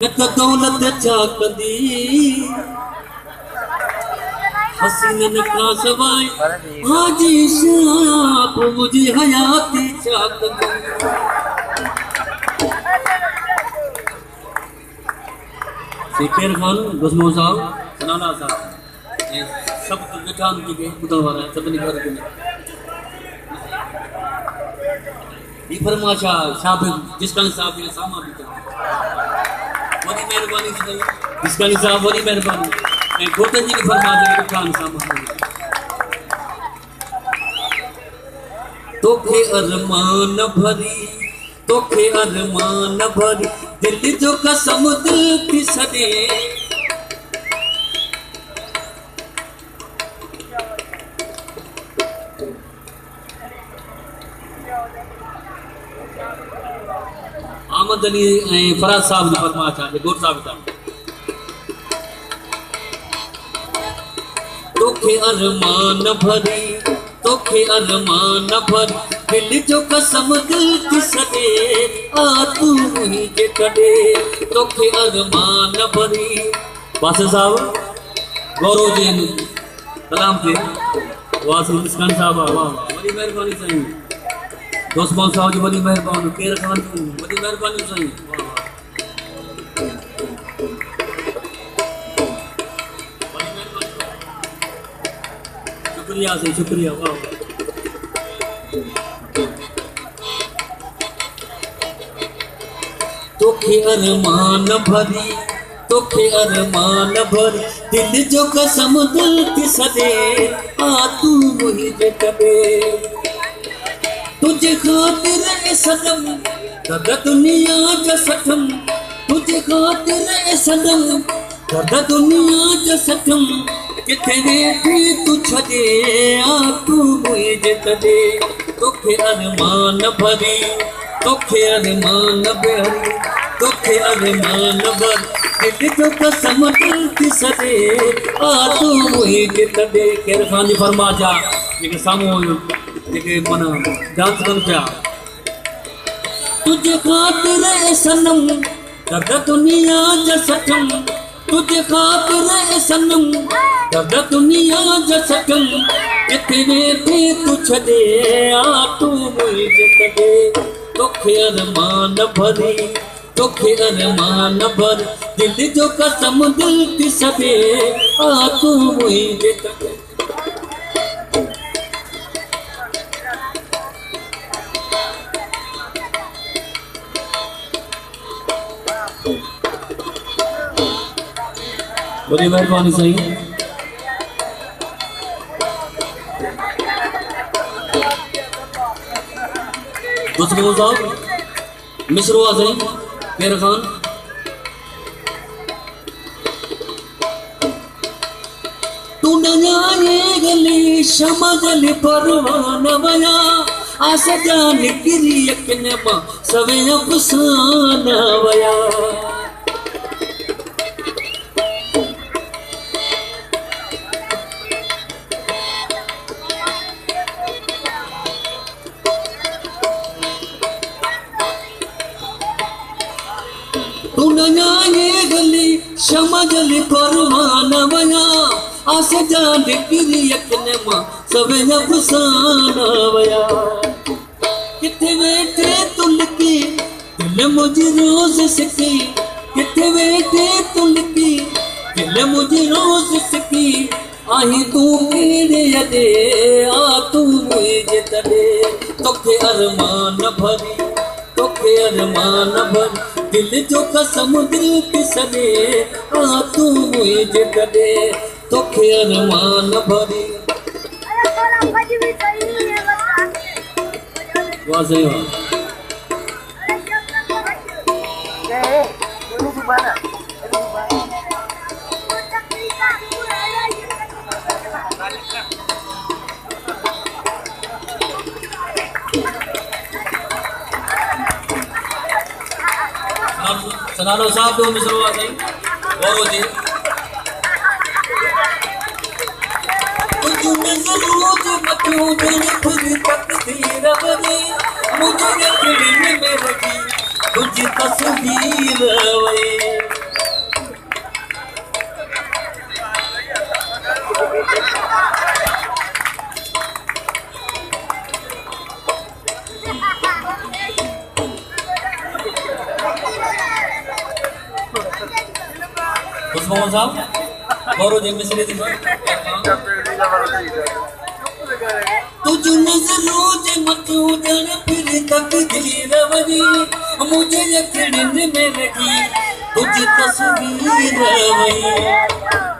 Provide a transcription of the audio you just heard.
न दौलत चाकदी हसीन का सवाए हाजी शाप मुझे हयाती चाकदी शेर खान गुस्मो साहब सनाना साहब सब विठान की के बुधा वाला है सब निकर के ये फरमाशा साहब जिसका साहब ने सामा भी बड़ी मेहरबानी से जिसका साहब बड़ी मेहरबानी मैं गोतन जी की फरमा दे खान साहब तोखे अरमान भरी दिल जो कसम दिल की सदे अहमद अली फराज साहब ने फरमा था गोर साहब था तोखे अरमान भरी दिल जो कसम दिल की सदे आ तू मुझे कदे तोखे अरमान भरी बादशाह साहब गौरव जी कलाम थे वासुल खान साहब वाह बड़ी मेहरबानी सही दोस्तों साहब जी बड़ी मेहरबानी केर खान जी बड़ी मेहरबानी सही शुक्रिया से शुक्रिया वाह तोखे अरमान भरी दिल जो कसम दिल की सदे आ तू मुझे कदे तुझे खातिर ए सनम दर्द दुनिया जा सठम तुझे खातिर ए सनम दर्द दुनिया जा सठम किथे वेठी तू छदे आ तू मुझे कदे तोखे अरमान भरी तोखे अरमान भरी दिल जो कसम दिल की सदे आ तू मुझे कदे केर खान जी फरमा जा जेके सामो जेके मना डांस कर पिया तुझे खातिर ए सनम दर्द दुनिया जा सठम तुझे खातिर ए सनम दर्द दुनिया जा सठम किथे वेठी तू छदे आ तू मुझे कदे तोखे अरमान भरी दिल जो कसम दिल की सदे आ तू मुझे कदे बड़ी मेहरबानी सही गुस्मो साहब मिसरो सही केर खान तू न जाने गली समझल परवान वया आस जान गिरी यकने मा सवे अफसान वया तू न जाने गली समझल परवान वया आस जान गिरी यकने मा सवे अफसान वया किथे वेठे तुलकी दिल मुझे रोज सकी किथे वेठे तुलकी दिल मुझे रोज सकी आही तू केड़े अदे आ तू मुझे तदे तोखे अरमान भरी दिल जो कसम दिल की सदे आ तू मुझे कदे तोखे अरमान भरी वाह सही सनानो साहब दो मिसरो आ गई गौरव जी तुझ नजर रोज मक्यों दिल खुद तकदीर बनी मुझे यकीन में रखी तुझ तस्वीर वे मोहन साहब गौरव जी मिश्री जी तुझ नजरों जे मथू जण फिर तकदीर वरी मुझे यकीन में लगी तुझ तस्वीर वही